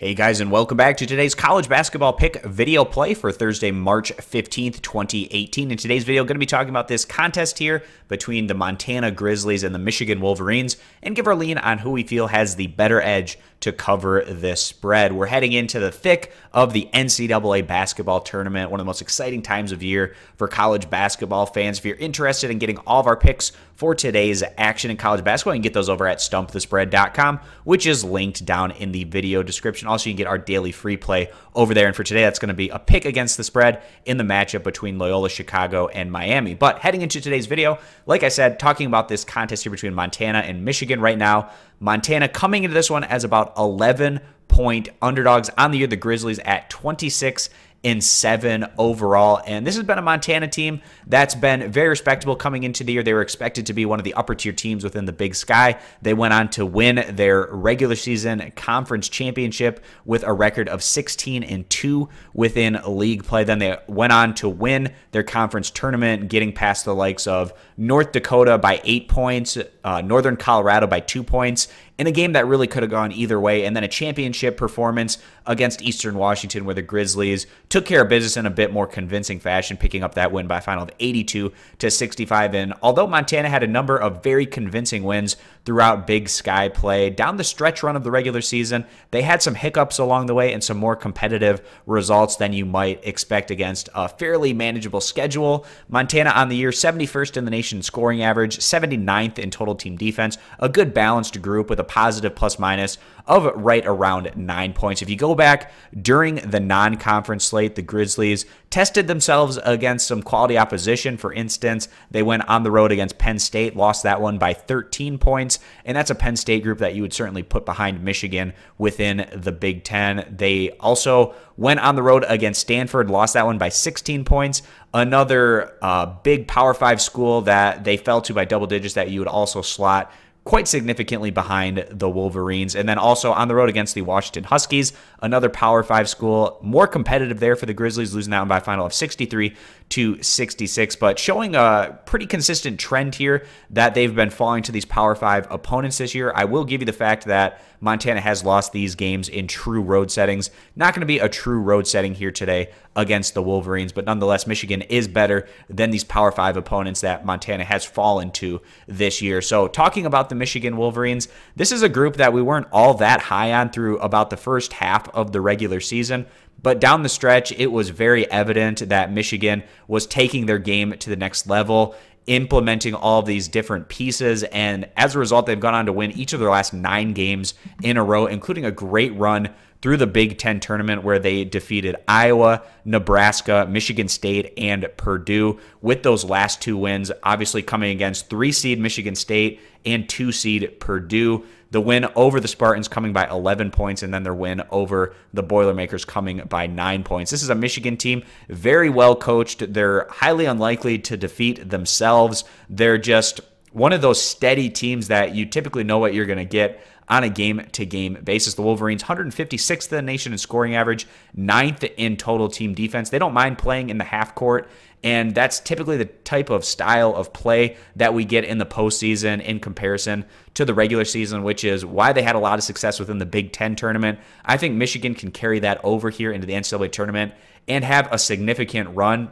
Hey guys, and welcome back to today's college basketball pick video play for Thursday, March 15th, 2018. In today's video, I'm going to be talking about this contest here between the Montana Grizzlies and the Michigan Wolverines and give our lean on who we feel has the better edge to cover this spread. We're heading into the thick of the NCAA basketball tournament, one of the most exciting times of year for college basketball fans. If you're interested in getting all of our picks for today's action in college basketball, you can get those over at stumpthespread.com, which is linked down in the video description. Also, you can get our daily free play over there. And for today, that's going to be a pick against the spread in the matchup between Loyola Chicago and Miami. But heading into today's video, like I said, talking about this contest here between Montana and Michigan right now. Montana coming into this one as about 11-point underdogs on the year. The Grizzlies at 26-7 overall. And this has been a Montana team that's been very respectable coming into the year. They were expected to be one of the upper tier teams within the Big Sky. They went on to win their regular season conference championship with a record of 16-2 within league play. Then they went on to win their conference tournament, getting past the likes of North Dakota by 8 points, Northern Colorado by 2 points, in a game that really could have gone either way, and then a championship performance against Eastern Washington where the Grizzlies took care of business in a bit more convincing fashion, picking up that win by a final of 82-65. And although Montana had a number of very convincing wins throughout Big Sky play, down the stretch run of the regular season, they had some hiccups along the way and some more competitive results than you might expect against a fairly manageable schedule. Montana on the year, 71st in the nation in scoring average, 79th in total team defense, a good balanced group with a positive plus-minus of right around 9 points. If you go back during the non-conference slate, the Grizzlies tested themselves against some quality opposition. For instance, they went on the road against Penn State, lost that one by 13 points, and that's a Penn State group that you would certainly put behind Michigan within the Big Ten. They also went on the road against Stanford, lost that one by 16 points. Another big Power 5 school that they fell to by double digits that you would also slot quite significantly behind the Wolverines. And then also on the road against the Washington Huskies, another Power 5 school, more competitive there for the Grizzlies, losing that one by a final of 63-66, but showing a pretty consistent trend here that they've been falling to these Power 5 opponents this year. I will give you the fact that Montana has lost these games in true road settings. Not going to be a true road setting here today against the Wolverines, but nonetheless, Michigan is better than these Power 5 opponents that Montana has fallen to this year. So talking about the Michigan Wolverines, this is a group that we weren't all that high on through about the first half of the regular season. But down the stretch, it was very evident that Michigan was taking their game to the next level, implementing all of these different pieces, and as a result, they've gone on to win each of their last 9 games in a row, including a great run through the Big Ten tournament where they defeated Iowa, Nebraska, Michigan State, and Purdue, with those last 2 wins obviously coming against 3-seed Michigan State and 2-seed Purdue. The win over the Spartans coming by 11 points, and then their win over the Boilermakers coming by 9 points. This is a Michigan team very well coached. They're highly unlikely to defeat themselves. They're just one of those steady teams that you typically know what you're going to get on a game-to-game basis. The Wolverines, 156th in the nation in scoring average, 9th in total team defense. They don't mind playing in the half court, and that's typically the type of style of play that we get in the postseason in comparison to the regular season, which is why they had a lot of success within the Big Ten tournament. I think Michigan can carry that over here into the NCAA tournament and have a significant run.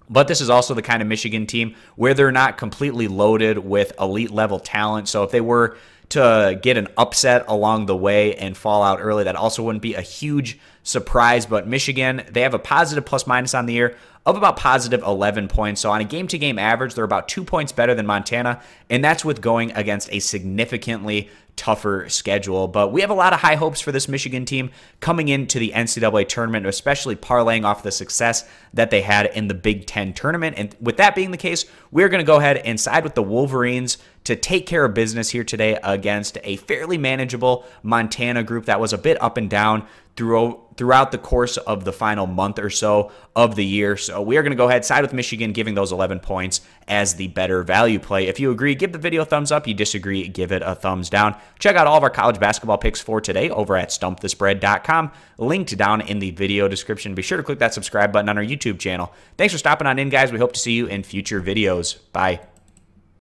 But this is also the kind of Michigan team where they're not completely loaded with elite level talent. So if they were to get an upset along the way and fall out early, that also wouldn't be a huge surprise. But Michigan, they have a positive plus-minus on the year of about positive 11 points. So on a game-to-game average, they're about 2 points better than Montana, and that's with going against a significantly tougher schedule. But we have a lot of high hopes for this Michigan team coming into the NCAA tournament, especially parlaying off the success that they had in the Big Ten tournament. And with that being the case, we're going to go ahead and side with the Wolverines to take care of business here today against a fairly manageable Montana group that was a bit up and down throughout the course of the final month or so of the year. So we are going to go ahead, side with Michigan, giving those 11 points as the better value play. If you agree, give the video a thumbs up. You disagree, give it a thumbs down. Check out all of our college basketball picks for today over at stumpthespread.com, linked down in the video description. Be sure to click that subscribe button on our YouTube channel. Thanks for stopping on in, guys. We hope to see you in future videos. Bye.